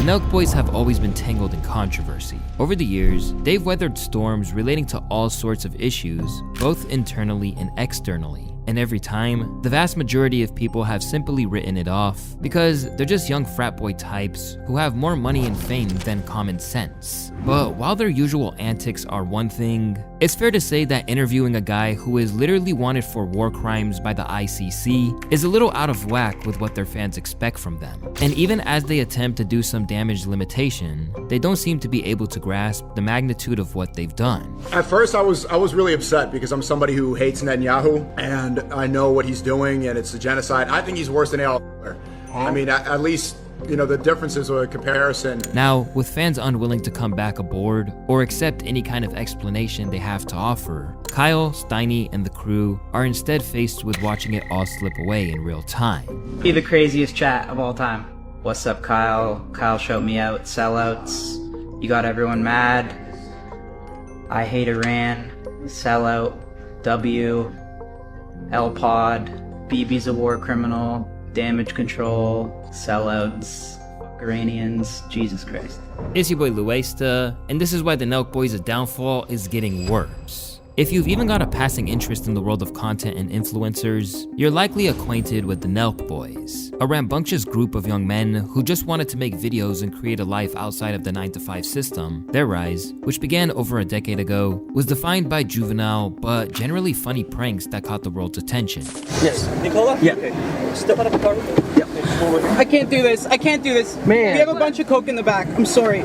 Nelk boys have always been tangled in controversy. Over the years, they've weathered storms relating to all sorts of issues, both internally and externally. And every time, the vast majority of people have simply written it off because they're just young frat boy types who have more money and fame than common sense. But while their usual antics are one thing, it's fair to say that interviewing a guy who is literally wanted for war crimes by the ICC is a little out of whack with what their fans expect from them. And even as they attempt to do some damage limitation, they don't seem to be able to grasp the magnitude of what they've done. At first I was really upset because I'm somebody who hates Netanyahu and I know what he's doing and it's a genocide. I think he's worse than Adolf Hitler. I mean, at least, you know, the differences are a comparison. Now, with fans unwilling to come back aboard or accept any kind of explanation they have to offer, Kyle, Steiny, and the crew are instead faced with watching it all slip away in real time. Be the craziest chat of all time. What's up, Kyle? Kyle showed me out. Sellouts. You got everyone mad. I hate Iran. Sellout. W. L-Pod. BB's a war criminal. Damage control. Sellouts. Fuck Iranians. Jesus Christ. It's your boy Louaista, and this is why the Nelk Boys' downfall is getting worse. If you've even got a passing interest in the world of content and influencers, you're likely acquainted with the Nelk Boys, a rambunctious group of young men who just wanted to make videos and create a life outside of the 9-to-5 system. Their rise, which began over a decade ago, was defined by juvenile but generally funny pranks that caught the world's attention. Yes. Nicola? Yeah. Okay. Step out of the car. Yeah. I can't do this. I can't do this. Man. We have a bunch of coke in the back. I'm sorry.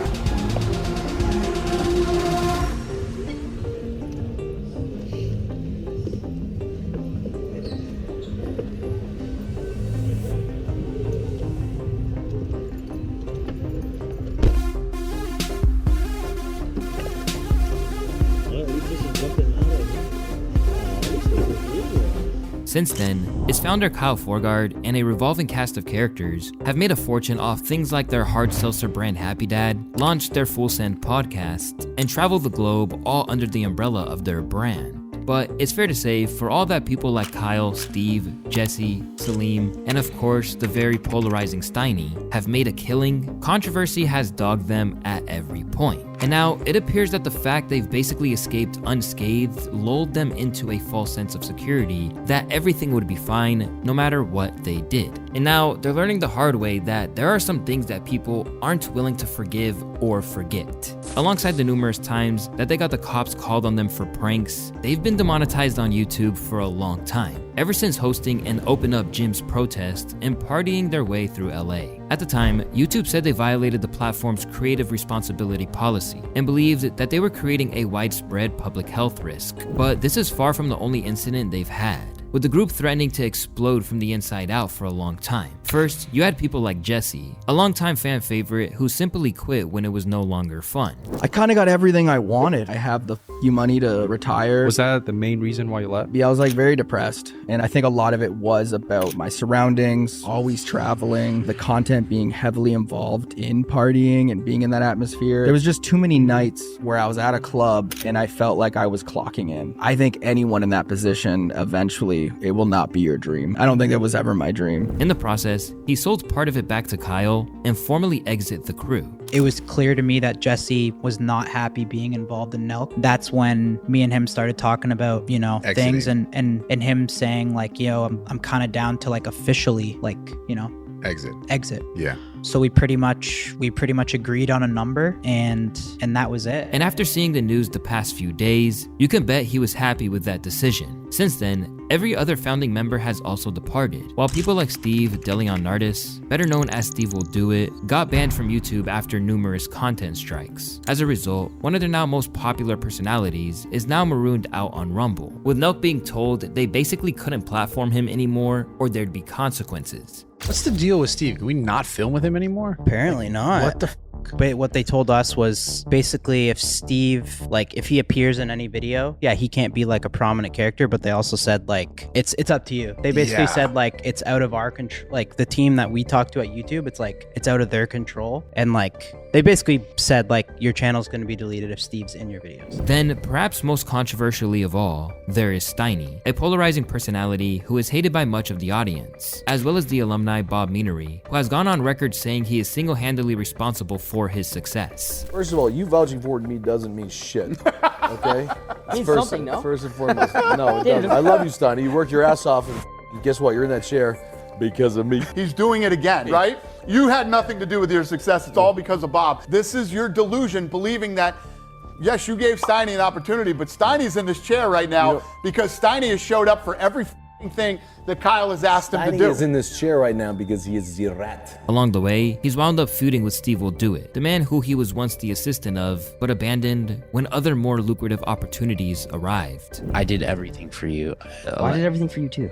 Since then, its founder Kyle Forgard and a revolving cast of characters have made a fortune off things like their hard seltzer brand Happy Dad, launched their Full Send podcast, and traveled the globe all under the umbrella of their brand. But it's fair to say, for all that people like Kyle, Steve, Jesse, Salim, and of course the very polarizing Steiny have made a killing, controversy has dogged them at every point. And now, it appears that the fact they've basically escaped unscathed lulled them into a false sense of security that everything would be fine no matter what they did. And now, they're learning the hard way that there are some things that people aren't willing to forgive or forget. Alongside the numerous times that they got the cops called on them for pranks, they've been demonetized on YouTube for a long time, ever since hosting an Open Up Gyms protest and partying their way through LA. At the time, YouTube said they violated the platform's creative responsibility policy and believed that they were creating a widespread public health risk. But this is far from the only incident they've had, with the group threatening to explode from the inside out for a long time. First, you had people like Jesse, a longtime fan favorite who simply quit when it was no longer fun. I kind of got everything I wanted. I have the money to retire. Was that the main reason why you left? Yeah, I was like very depressed. And I think a lot of it was about my surroundings, always traveling, the content being heavily involved in partying and being in that atmosphere. There was just too many nights where I was at a club and I felt like I was clocking in. I think anyone in that position, eventually, it will not be your dream. I don't think that was ever my dream. In the process, he sold part of it back to Kyle and formally exited the crew. It was clear to me that Jesse was not happy being involved in Nelk. That's when me and him started talking about, you know, things and him saying like, yo, I'm kind of down to like officially like, you know, exit. Yeah. So we pretty much agreed on a number and that was it. And after seeing the news the past few days, you can bet he was happy with that decision. Since then, every other founding member has also departed, while people like Steve DeLeon Nardis, better known as Steve Will Do It, got banned from YouTube after numerous content strikes. As a result, one of their now most popular personalities is now marooned out on Rumble, with Nelk being told they basically couldn't platform him anymore or there'd be consequences. What's the deal with Steve? Can we not film with him anymore? Apparently not. What the talk. But what they told us was basically if Steve, like if he appears in any video, yeah, he can't be like a prominent character, but they also said like it's up to you. They basically said like it's out of our control, like the team that we talk to at YouTube, it's like it's out of their control. And like they basically said like your channel's going to be deleted if Steve's in your videos. Then, perhaps most controversially of all, there is Steiny, a polarizing personality who is hated by much of the audience, as well as the alumni Bob Meanery, who has gone on record saying he is single-handedly responsible for his success. First of all, you vouching for me doesn't mean shit, okay? Means first, something, no? First and foremost, no, it doesn't. I love you, Steiny. You worked your ass off, and guess what? You're in that chair because of me. He's doing it again, right? You had nothing to do with your success. It's all because of Bob. This is your delusion, believing that, yes, you gave Steiny an opportunity, but Steiny's in this chair right now because Steiny has showed up for every thing that Kyle has asked him to do. Steiny is in this chair right now because he is the rat. Along the way, he's wound up feuding with Steve Will Do It, the man who he was once the assistant of, but abandoned when other more lucrative opportunities arrived. I did everything for you. I did everything for you too.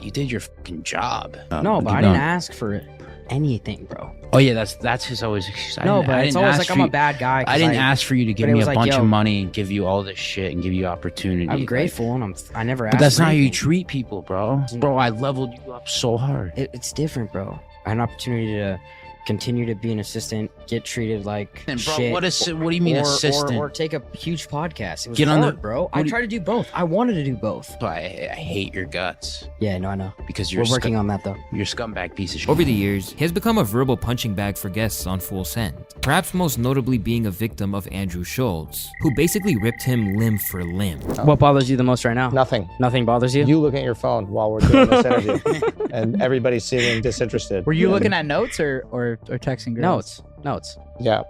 You did your fucking job. No, but I didn't ask for anything, bro. Oh yeah, that's his always excuse. No, but it's always like I'm a bad guy. I didn't ask for you to give but it me a was like, bunch yo, of money and give you all this shit and give you opportunity. I'm grateful, and I never asked. But that's for not how you anything. treat people, bro. Bro, I leveled you up so hard. It's different, bro. I had an opportunity to continue to be an assistant, get treated like And bro, shit. what do you mean assistant? Or take a huge podcast. It was Get on hard, the- bro. I tried to do both. I wanted to do both. I hate your guts Yeah, no, I know. because you're We're working on that though. you're a scumbag piece of shit. Over the years, he has become a verbal punching bag for guests on Full Send, perhaps most notably being a victim of Andrew Schultz, who basically ripped him limb for limb. What bothers you the most right now? Nothing. Nothing bothers you? You look at your phone while we're doing this interview, and everybody's seeming disinterested. Were you looking at notes or texting girls? Notes. Yeah.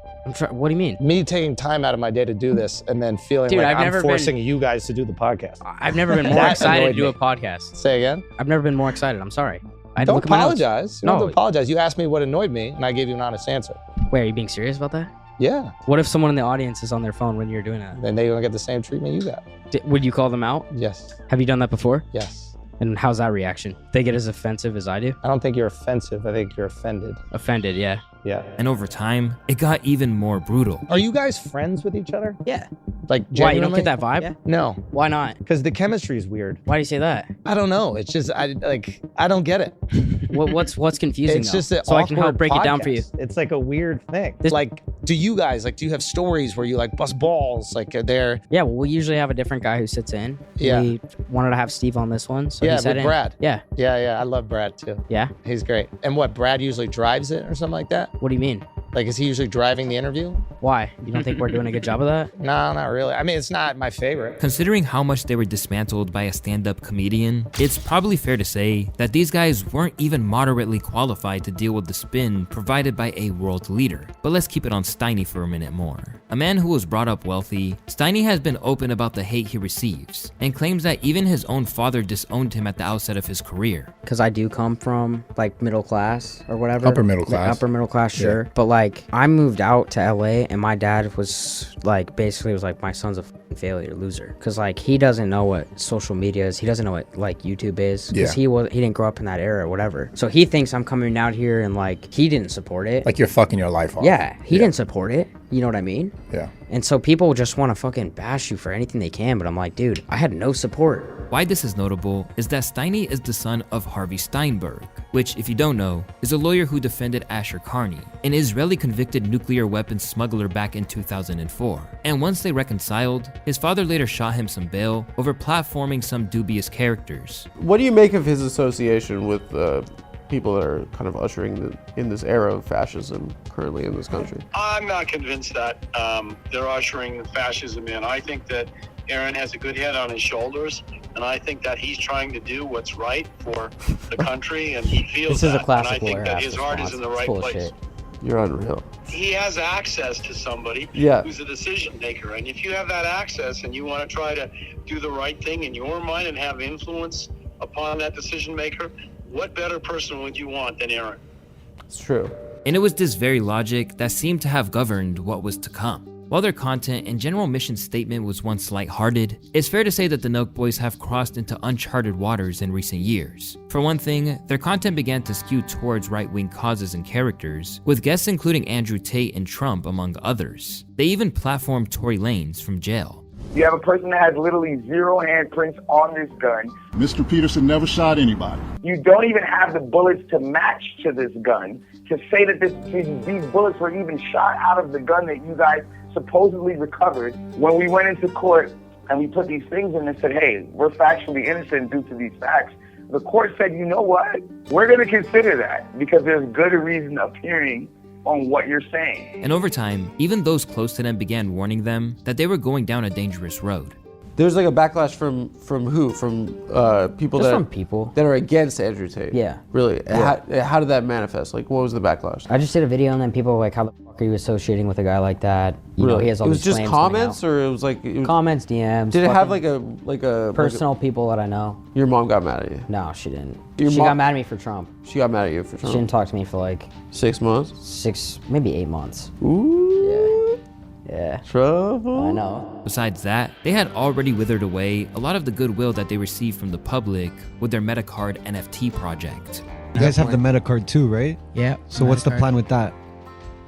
What do you mean? Me taking time out of my day to do this and then feeling Dude, like I've never I'm forcing you guys to do the podcast. I've never been more That excited to annoyed do me. a podcast. Say again? I've never been more excited. I'm sorry. I had to Don't look at my notes. apologize. You don't have No. to apologize. You asked me what annoyed me, and I gave you an honest answer. Wait, are you being serious about that? Yeah. What if someone in the audience is on their phone when you're doing that? Then they're going to get the same treatment you got. Would you call them out? Yes. Have you done that before? Yes. And how's that reaction? They get as offensive as I do? I don't think you're offensive. I think you're offended. Offended, yeah. Yeah. And over time, it got even more brutal. Are you guys friends with each other? Yeah. Like, Why, you don't genuinely? get that vibe? Yeah. No. Why not? Because the chemistry is weird. Why do you say that? I don't know. It's just, I don't get it. What's confusing It's though? just an so I can help awkward break it down for you. podcast. It's like a weird thing. This- Like, do you guys, like, do you have stories where you, like, bust balls? Like, are there, Yeah, well, we usually have a different guy who sits in. Yeah. We wanted to have Steve on this one, so yeah, he sat with in. Brad. Yeah, Yeah, I love Brad, too. yeah. He's great. And what, Brad usually drives it or something like that? What do you mean? Like, is he usually driving the interview? Why? You don't think we're doing a good job of that? No, not really. I mean, it's not my favorite. Considering how much they were dismantled by a stand-up comedian, it's probably fair to say that these guys weren't even moderately qualified to deal with the spin provided by a world leader. But let's keep it on Steiny for a minute more. A man who was brought up wealthy, Steiny has been open about the hate he receives, and claims that even his own father disowned him at the outset of his career. Because I do come from like middle class or whatever. Upper middle class. Upper middle class, sure. But like I moved out to LA and my dad was like basically was like, my son's a f***ing failure, loser. Because like he doesn't know what social media is. He doesn't know what like YouTube is. Because he didn't grow up in that era or whatever. So he thinks I'm coming out here and like he didn't support it. Like you're fucking your life off. Yeah, he didn't support it. You know what I mean? Yeah. And so people just want to fucking bash you for anything they can, but I'm like, dude, I had no support. Why this is notable is that Steiny is the son of Harvey Steinberg, which, if you don't know, is a lawyer who defended Asher Carney, an Israeli convicted nuclear weapons smuggler back in 2004. And once they reconciled, his father later shot him some bail over platforming some dubious characters. What do you make of his association with people that are kind of ushering in this era of fascism currently in this country? I'm not convinced that they're ushering fascism in. I think that Aaron has a good head on his shoulders, and I think that he's trying to do what's right for the country, and he feels This is a that. classic And I think lawyer that ass his heart is in the right full of place. shit. You're unreal. He has access to somebody who's a decision maker, and if you have that access and you want to try to do the right thing in your mind and have influence upon that decision maker, what better person would you want than Aaron? It's true. And it was this very logic that seemed to have governed what was to come. While their content and general mission statement was once lighthearted, it's fair to say that the Nelk Boys have crossed into uncharted waters in recent years. For one thing, their content began to skew towards right-wing causes and characters, with guests including Andrew Tate and Trump among others. They even platformed Tory Lanez from jail. You have a person that has literally 0 handprints on this gun. Mr. Peterson never shot anybody. You don't even have the bullets to match to this gun to say that these bullets were even shot out of the gun that you guys supposedly recovered. When we went into court and we put these things in and said, hey, we're factually innocent due to these facts, the court said, you know what? We're going to consider that because there's good reason appearing on what you're saying. And over time, even those close to them began warning them that they were going down a dangerous road. There's like a backlash from who? From people that are against Andrew Tate. Yeah. Really? Yeah. How did that manifest? Like, what was the backlash? I just did a video and then people were like, how the fuck are you associating with a guy like that? You know, he has all these claims. It was just comments, or it was like comments, DMs. Did it have like a personal people that I know? Your mom got mad at you? No, she didn't. She got mad at me for Trump. She got mad at you for Trump. She didn't talk to me for like 6 months. Maybe 8 months. Ooh. Yeah. Trouble. I know. Besides that, they had already withered away a lot of the goodwill that they received from the public with their Metacard NFT project. You guys have the Metacard too, right? Yeah. So what's the plan with that?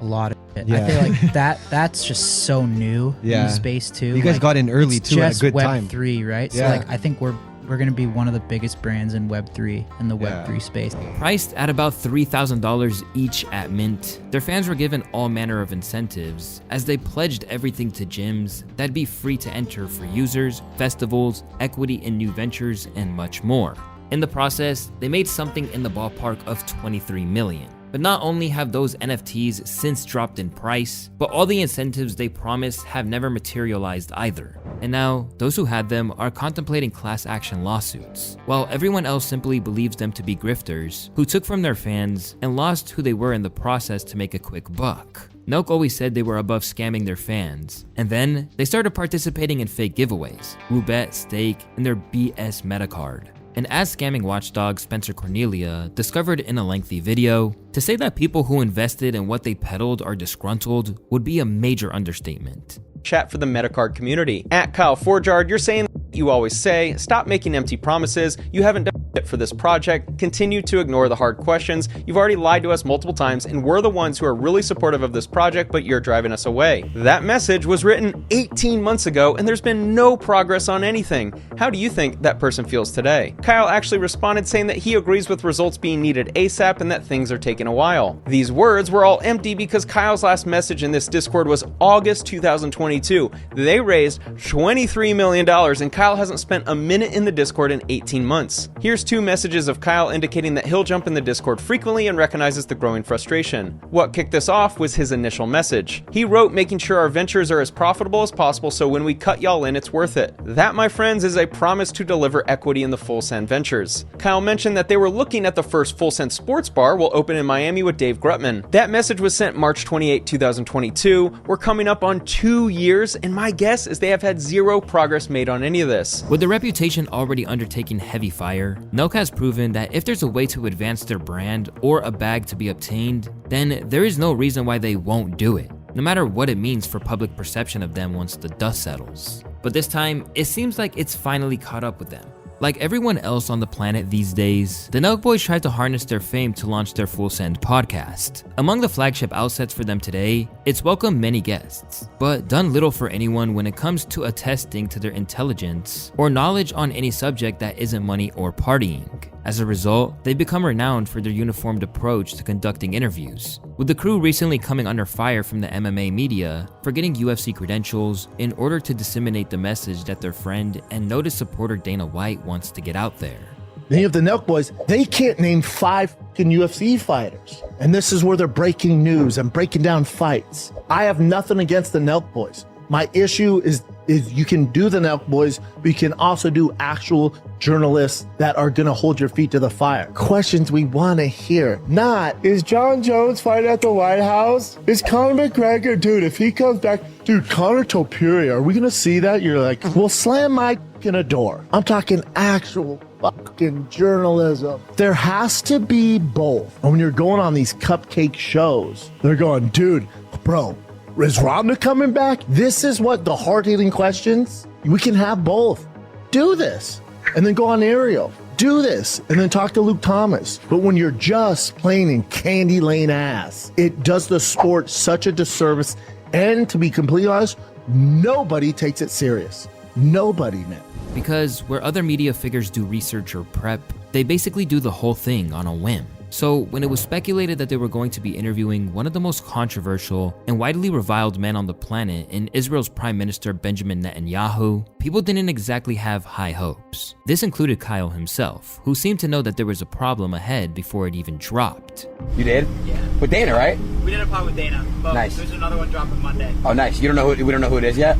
A lot of it. Yeah. I feel like that's just so new in the space too. You guys got in early it's too at a just good Web time. Web3, right? Yeah. So like I think we're going to be one of the biggest brands in Web3 in the Web3 space. Priced at about $3,000 each at mint, their fans were given all manner of incentives as they pledged everything to gyms that'd be free to enter for users, festivals, equity in new ventures, and much more. In the process, they made something in the ballpark of $23 million. But not only have those NFTs since dropped in price, but all the incentives they promised have never materialized either. And now, those who had them are contemplating class action lawsuits, while everyone else simply believes them to be grifters who took from their fans and lost who they were in the process to make a quick buck. Nelk always said they were above scamming their fans, and then they started participating in fake giveaways, roulette, stake, and their BS Metacard. And as scamming watchdog Spencer Cornelia discovered in a lengthy video, to say that people who invested in what they peddled are disgruntled would be a major understatement. Chat for the Metacard community. At Kyle Forjard, you're saying you always say, stop making empty promises, you haven't done shit for this project, continue to ignore the hard questions, you've already lied to us multiple times, and we're the ones who are really supportive of this project, but you're driving us away. That message was written 18 months ago, and there's been no progress on anything. How do you think that person feels today? Kyle actually responded saying that he agrees with results being needed ASAP and that things are taking a while. These words were all empty because Kyle's last message in this Discord was August 2022. They raised $23 million, and Kyle hasn't spent a minute in the Discord in 18 months. Here's 2 messages of Kyle indicating that he'll jump in the Discord frequently and recognizes the growing frustration. What kicked this off was his initial message. He wrote, making sure our ventures are as profitable as possible so when we cut y'all in, it's worth it. That, my friends, is a promise to deliver equity in the Full Send ventures. Kyle mentioned that they were looking at the first Full Send sports bar will open in Miami with Dave Grutman. That message was sent March 28, 2022. We're coming up on 2 years, and my guess is they have had zero progress made on any of this. With their reputation already undertaking heavy fire, Nelk has proven that if there's a way to advance their brand or a bag to be obtained, then there is no reason why they won't do it, no matter what it means for public perception of them once the dust settles. But this time, it seems like it's finally caught up with them. Like everyone else on the planet these days, the Nelk Boys tried to harness their fame to launch their Full Send podcast. Among the flagship outlets for them today, it's welcomed many guests, but done little for anyone when it comes to attesting to their intelligence or knowledge on any subject that isn't money or partying. As a result, they've become renowned for their uniformed approach to conducting interviews, with the crew recently coming under fire from the MMA media for getting UFC credentials in order to disseminate the message that their friend and noted supporter Dana White wants to get out there. Then you have the Nelk Boys, they can't name 5 fucking UFC fighters. And this is where they're breaking news and breaking down fights. I have nothing against the Nelk Boys. My issue is you can do the Nelk Boys, but you can also do actual journalists that are gonna hold your feet to the fire. Questions we wanna hear, not, is John Jones fighting at the White House? Is Conor McGregor, dude, if he comes back, dude, Conor Topuria, are we gonna see that? You're like, well, slam my in a door. I'm talking actual fucking journalism. There has to be both. And when you're going on these cupcake shows, they're going, dude, bro, Is Robner coming back? This is what the hard-hitting questions. We can have both. Do this, and then go on Ariel. Do this, and then talk to Luke Thomas. But when you're just playing in candy lane ass, it does the sport such a disservice. And to be completely honest, nobody takes it serious. Nobody, man. Because where other media figures do research or prep, they basically do the whole thing on a whim. So when it was speculated that they were going to be interviewing one of the most controversial and widely reviled men on the planet in Israel's Prime Minister Benjamin Netanyahu, people didn't exactly have high hopes. This included Kyle himself, who seemed to know that there was a problem ahead before it even dropped. You did? Yeah. With Dana, right? We did a pod with Dana, but Nice. there's another one dropping Monday. Oh, nice. We don't know who it is yet?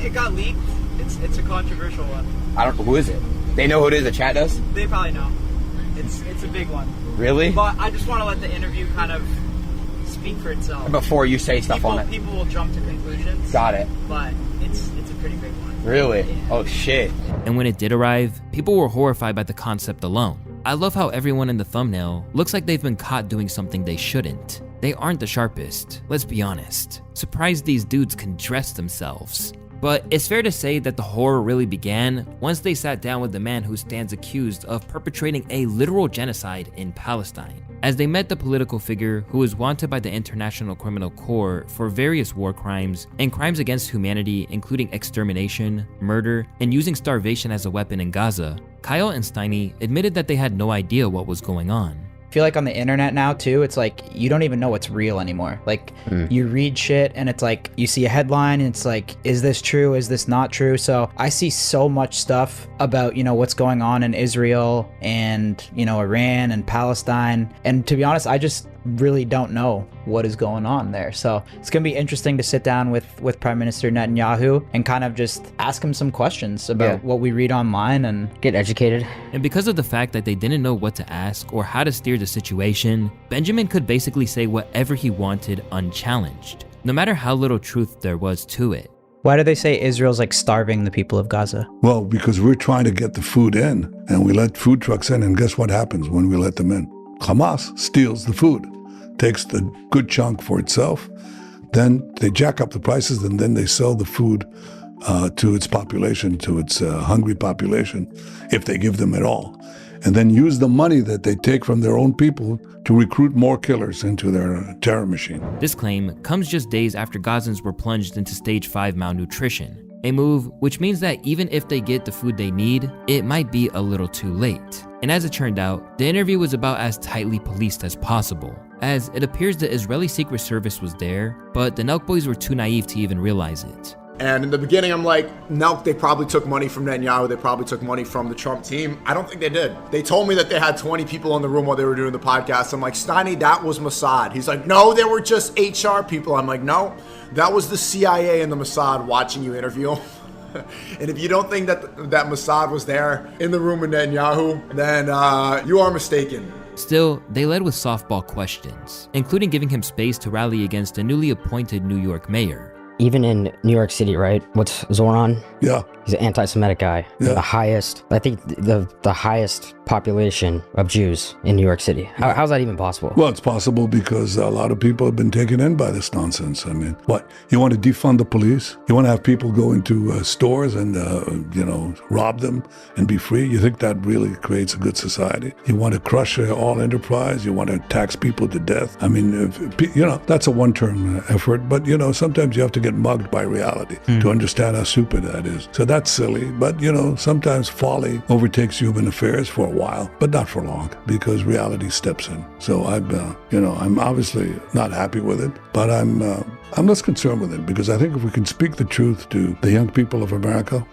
It got leaked. It's a controversial one. I don't know. Who is it? They know who it is, the chat does? They probably know. It's a big one. Really? But I just want to let the interview kind of speak for itself. Before you say stuff on it. People will jump to conclusions. Got it. But it's a pretty big one. Really? Yeah. Oh, shit. And when it did arrive, people were horrified by the concept alone. I love how everyone in the thumbnail looks like they've been caught doing something they shouldn't. They aren't the sharpest, let's be honest. Surprised these dudes can dress themselves. But it's fair to say that the horror really began once they sat down with the man who stands accused of perpetrating a literal genocide in Palestine. As they met the political figure who is wanted by the International Criminal Court for various war crimes and crimes against humanity, including extermination, murder, and using starvation as a weapon in Gaza, Kyle and Steiny admitted that they had no idea what was going on. I feel like on the internet now too, it's like you don't even know what's real anymore. Like you read shit and it's like you see a headline and it's like, is this true? Is this not true? So I see so much stuff about, what's going on in Israel and, Iran and Palestine. And to be honest, I just really don't know what is going on there. So it's going to be interesting to sit down with Prime Minister Netanyahu and kind of just ask him some questions about what we read online and get educated. And because of the fact that they didn't know what to ask or how to steer the situation, Benjamin could basically say whatever he wanted unchallenged, no matter how little truth there was to it. Why do they say Israel's like starving the people of Gaza? Well, because we're trying to get the food in and we let food trucks in, and guess what happens when we let them in? Hamas steals the food, takes the good chunk for itself, then they jack up the prices, and then they sell the food to its population, to its hungry population, if they give them at all, and then use the money that they take from their own people to recruit more killers into their terror machine. This claim comes just days after Gazans were plunged into stage 5 malnutrition, a move which means that even if they get the food they need, it might be a little too late. And as it turned out, the interview was about as tightly policed as possible, as it appears the Israeli Secret Service was there, but the Nelk boys were too naive to even realize it. And in the beginning, I'm like, Nelk, they probably took money from Netanyahu. They probably took money from the Trump team. I don't think they did. They told me that they had 20 people in the room while they were doing the podcast. I'm like, Steiny, that was Mossad. He's like, no, they were just HR people. I'm like, no, that was the CIA and the Mossad watching you interview. And if you don't think that Mossad was there in the room with Netanyahu, then you are mistaken. Still, they led with softball questions, including giving him space to rally against a newly appointed New York mayor. Even in New York City, right? What's Zoran? Yeah. He's an anti-Semitic guy. Yeah. The highest, I think the highest population of Jews in New York City. How's that even possible? Well, it's possible because a lot of people have been taken in by this nonsense. I mean, what? You want to defund the police? You want to have people go into stores and, rob them and be free? You think that really creates a good society? You want to crush all enterprise? You want to tax people to death? I mean, that's a one-term effort, but, sometimes you have to get mugged by reality to understand how stupid that is. So that's silly, but, sometimes folly overtakes human affairs for a while, but not for long, because reality steps in. So I'm obviously not happy with it, but I'm less concerned with it, because I think if we can speak the truth to the young people of America,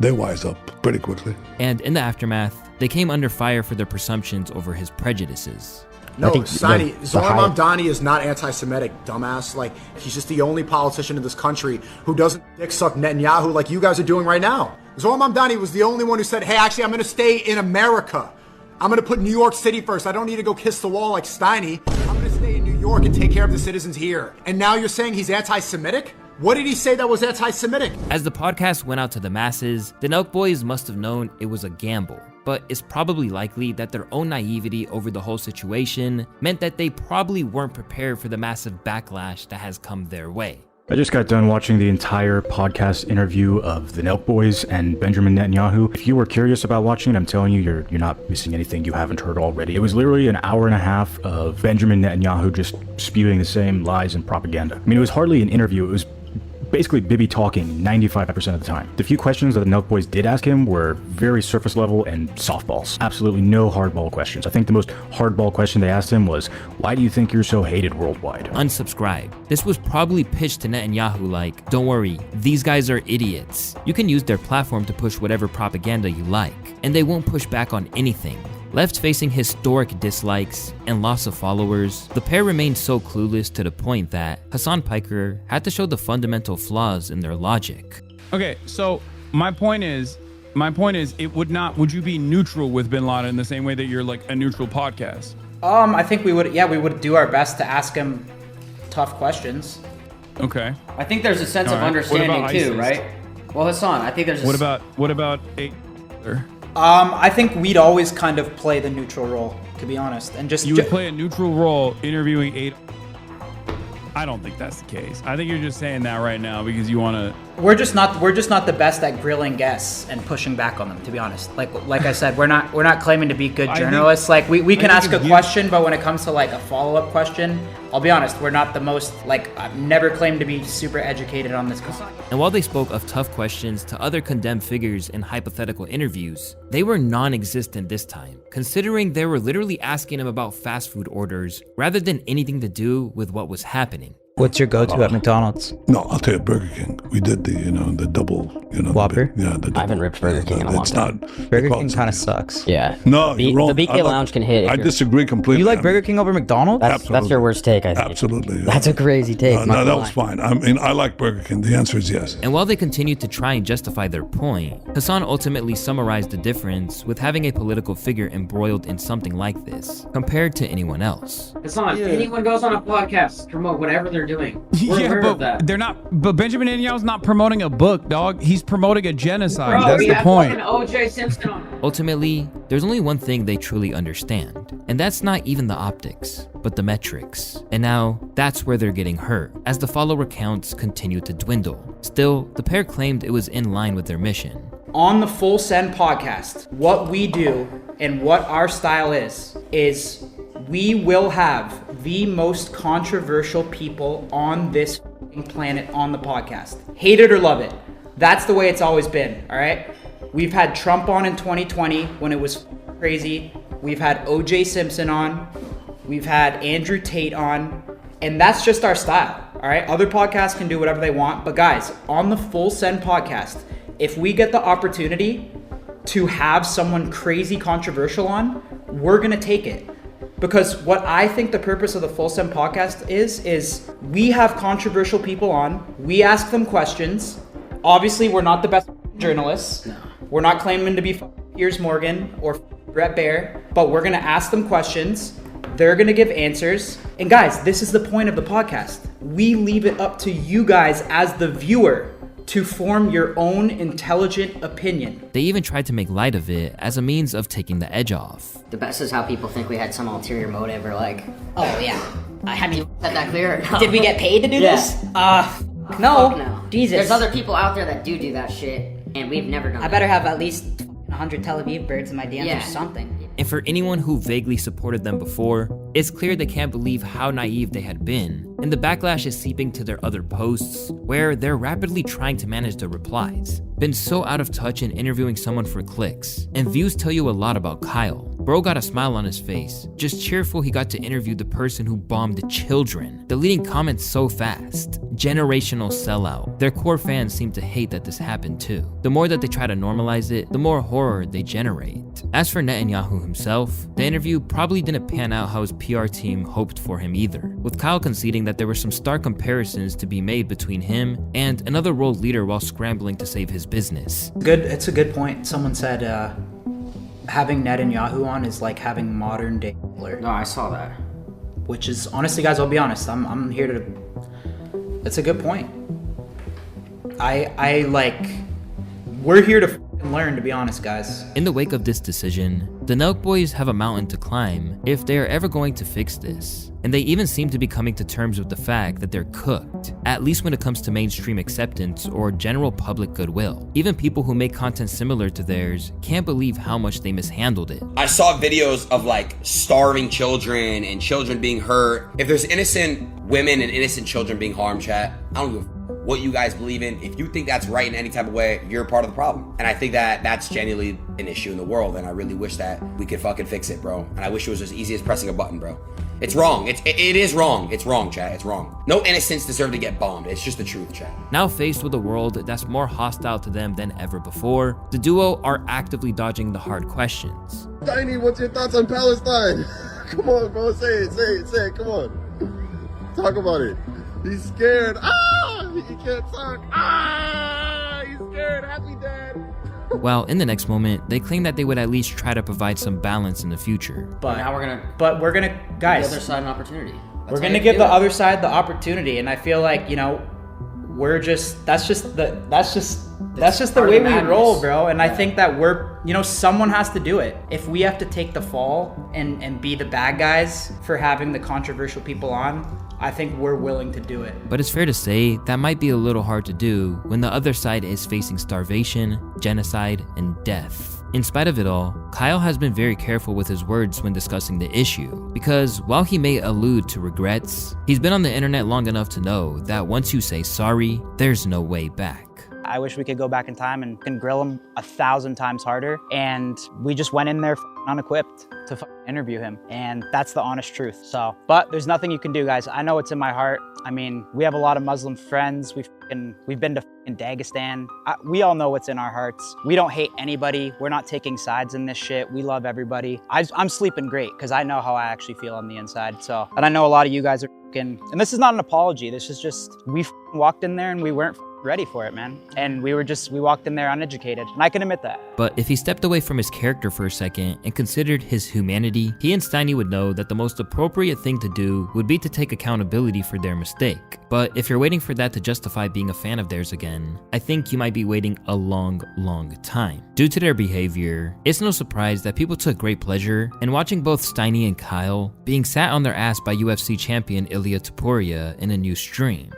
they wise up pretty quickly. And in the aftermath, they came under fire for their presumptions over his prejudices. No, Steiny, Zoran Mamdani is not anti-Semitic, dumbass. Like, he's just the only politician in this country who doesn't dick suck Netanyahu like you guys are doing right now. Zoran Mamdani was the only one who said, hey, actually, I'm going to stay in America. I'm going to put New York City first. I don't need to go kiss the wall like Steiny. I'm going to stay in New York and take care of the citizens here. And now you're saying he's anti-Semitic? What did he say that was anti-Semitic? As the podcast went out to the masses, the Nelk boys must have known it was a gamble. But it's probably likely that their own naivety over the whole situation meant that they probably weren't prepared for the massive backlash that has come their way. I just got done watching the entire podcast interview of the Nelk Boys and Benjamin Netanyahu. If you were curious about watching it, I'm telling you, you're not missing anything you haven't heard already. It was literally an hour and a half of Benjamin Netanyahu just spewing the same lies and propaganda. I mean, it was hardly an interview. It was basically Bibi talking 95% of the time. The few questions that the Nelk Boys did ask him were very surface level and softballs. Absolutely no hardball questions. I think the most hardball question they asked him was, why do you think you're so hated worldwide? Unsubscribe. This was probably pitched to Netanyahu like, don't worry, these guys are idiots. You can use their platform to push whatever propaganda you like, and they won't push back on anything. Left facing historic dislikes and loss of followers, the pair remained so clueless to the point that Hassan Piker had to show the fundamental flaws in their logic. Okay, so my point is, would you be neutral with Bin Laden in the same way that you're like a neutral podcast? I think we would do our best to ask him tough questions. Okay. I think there's a sense of understanding too, right? Well, Hassan, I think there's What about a I think we'd always kind of play the neutral role, to be honest, and just you would play a neutral role interviewing 8. I don't think that's the case. I think you're just saying that right now because you want to. We're just not the best at grilling guests and pushing back on them, to be honest. Like I said, we're not claiming to be good journalists. Like we can ask a question, but when it comes to like a follow-up question, I'll be honest, we're not the most, like, I've never claimed to be super educated on this. And while they spoke of tough questions to other condemned figures in hypothetical interviews, they were non-existent this time, considering they were literally asking him about fast food orders rather than anything to do with what was happening. What's your go-to at McDonald's? No, I'll tell you, Burger King. We did the double, Whopper? The double. I haven't ripped Burger King in a long It's time. not. Burger King kind of sucks. Yeah. No, you're wrong. The BK Lounge can hit. I disagree completely. You like Burger King over McDonald's? That's your worst take, I think. Absolutely. Yeah. That's a crazy take. No, that was fine. I mean, I like Burger King. The answer is yes. And while they continued to try and justify their point, Hassan ultimately summarized the difference with having a political figure embroiled in something like this, compared to anyone else. Hassan, if anyone goes on a podcast, promote whatever they're doing. We're aware of that. They're not. But Benjamin Netanyahu's not promoting a book, dog. He's promoting a genocide. Bro, that's the point. O.J. Simpson on. Ultimately, there's only one thing they truly understand, and that's not even the optics, but the metrics. And now, that's where they're getting hurt, as the follower counts continue to dwindle. Still, the pair claimed it was in line with their mission. On the Full Send podcast, what we do and what our style is we will have the most controversial people on this planet on the podcast. Hate it or love it. That's the way it's always been, all right? We've had Trump on in 2020 when it was crazy. We've had O.J. Simpson on. We've had Andrew Tate on. And that's just our style, all right? Other podcasts can do whatever they want. But guys, on the Full Send podcast, if we get the opportunity to have someone crazy controversial on, we're going to take it. Because what I think the purpose of the Full Send podcast is we have controversial people on, we ask them questions. Obviously, we're not the best journalists. No. We're not claiming to be Piers Morgan or Brett Baer, but we're gonna ask them questions. They're gonna give answers. And guys, this is the point of the podcast. We leave it up to you guys as the viewer to form your own intelligent opinion. They even tried to make light of it as a means of taking the edge off. The best is how people think we had some ulterior motive or like, oh yeah, I mean, set that clear. No. Did we get paid to do this? No. Jesus. There's other people out there that do that shit, and we've never done I better have at least 100 Tel Aviv birds in my DMs or something. And for anyone who vaguely supported them before, it's clear they can't believe how naive they had been, and the backlash is seeping to their other posts, where they're rapidly trying to manage the replies. Been so out of touch in interviewing someone for clicks, and views tell you a lot about Kyle. Bro got a smile on his face, just cheerful he got to interview the person who bombed children, deleting comments so fast. Generational sellout. Their core fans seem to hate that this happened too. The more that they try to normalize it, the more horror they generate. As for Netanyahu himself, the interview probably didn't pan out how his PR team hoped for him either, with Kyle conceding that there were some stark comparisons to be made between him and another world leader while scrambling to save his business. It's a good point. Someone said having Netanyahu on is like having modern day Hitler. No, I saw that. Which is, honestly guys, I'll be honest, I'm here to, it's a good point. I like, we're here to learn, to be honest, guys. In the wake of this decision, the Nelk boys have a mountain to climb if they are ever going to fix this. And they even seem to be coming to terms with the fact that they're cooked, at least when it comes to mainstream acceptance or general public goodwill. Even people who make content similar to theirs can't believe how much they mishandled it. I saw videos of like starving children and children being hurt. If there's innocent women and innocent children being harmed, chat, I don't give a what you guys believe in. If you think that's right in any type of way, you're part of the problem. And I think that that's genuinely an issue in the world, and I really wish that we could fucking fix it, bro. And I wish it was as easy as pressing a button, bro. It's wrong. It is wrong. It's wrong, chat. It's wrong. No innocents deserve to get bombed. It's just the truth, chat. Now faced with a world that's more hostile to them than ever before, the duo are actively dodging the hard questions. Tiny, what's your thoughts on Palestine? Come on, bro. Say it. Come on. Talk about it. He's scared. He can't talk. He's scared. Happy dad. While in the next moment, they claim that they would at least try to provide some balance in the future. But now we're gonna guys, give the other side an opportunity. We're gonna give the other side the opportunity, and I feel like, you know, that's just the way we roll, bro. And I think that someone has to do it. If we have to take the fall and be the bad guys for having the controversial people on, I think we're willing to do it. But it's fair to say that might be a little hard to do when the other side is facing starvation, genocide, and death. In spite of it all, Kyle has been very careful with his words when discussing the issue, because while he may allude to regrets, he's been on the internet long enough to know that once you say sorry, there's no way back. I wish we could go back in time and grill him 1,000 times harder. And we just went in there unequipped to interview him. And that's the honest truth. But there's nothing you can do, guys. I know it's in my heart. I mean, we have a lot of Muslim friends. We've been to Dagestan. We all know what's in our hearts. We don't hate anybody. We're not taking sides in this shit. We love everybody. I'm sleeping great because I know how I actually feel on the inside. And I know a lot of you guys are and this is not an apology. This is just, we walked in there and we weren't ready for it, man. And we walked in there uneducated, and I can admit that. But if he stepped away from his character for a second and considered his humanity, he and Steiny would know that the most appropriate thing to do would be to take accountability for their mistake. But if you're waiting for that to justify being a fan of theirs again, I think you might be waiting a long, long time. Due to their behavior, it's no surprise that people took great pleasure in watching both Steiny and Kyle being sat on their ass by UFC champion Ilia Topuria in a new stream.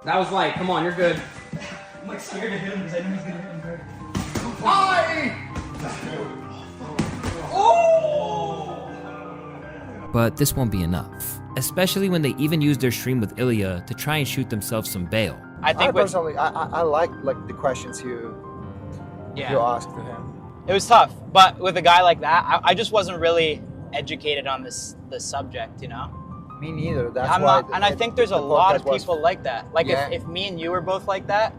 That was like, come on, you're good. I'm like scared to hit him because I know he's gonna hit him hard. But this won't be enough, especially when they even used their stream with Ilia to try and shoot themselves some bail. I personally, I like the questions you asked to him. It was tough, but with a guy like that, I just wasn't really educated on the subject, you know? Me neither. I think there's a lot of people like that. Like if me and you were both like that,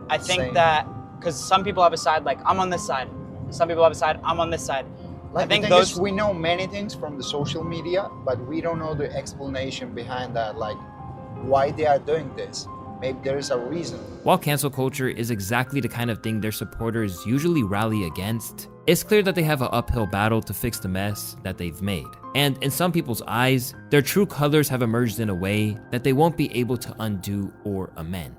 I think that, because some people have a side like, I'm on this side. Some people have a side, I'm on this side. Like, I think the thing is, we know many things from the social media, but we don't know the explanation behind that, like why they are doing this. Maybe there is a reason. While cancel culture is exactly the kind of thing their supporters usually rally against, it's clear that they have an uphill battle to fix the mess that they've made. And in some people's eyes, their true colors have emerged in a way that they won't be able to undo or amend.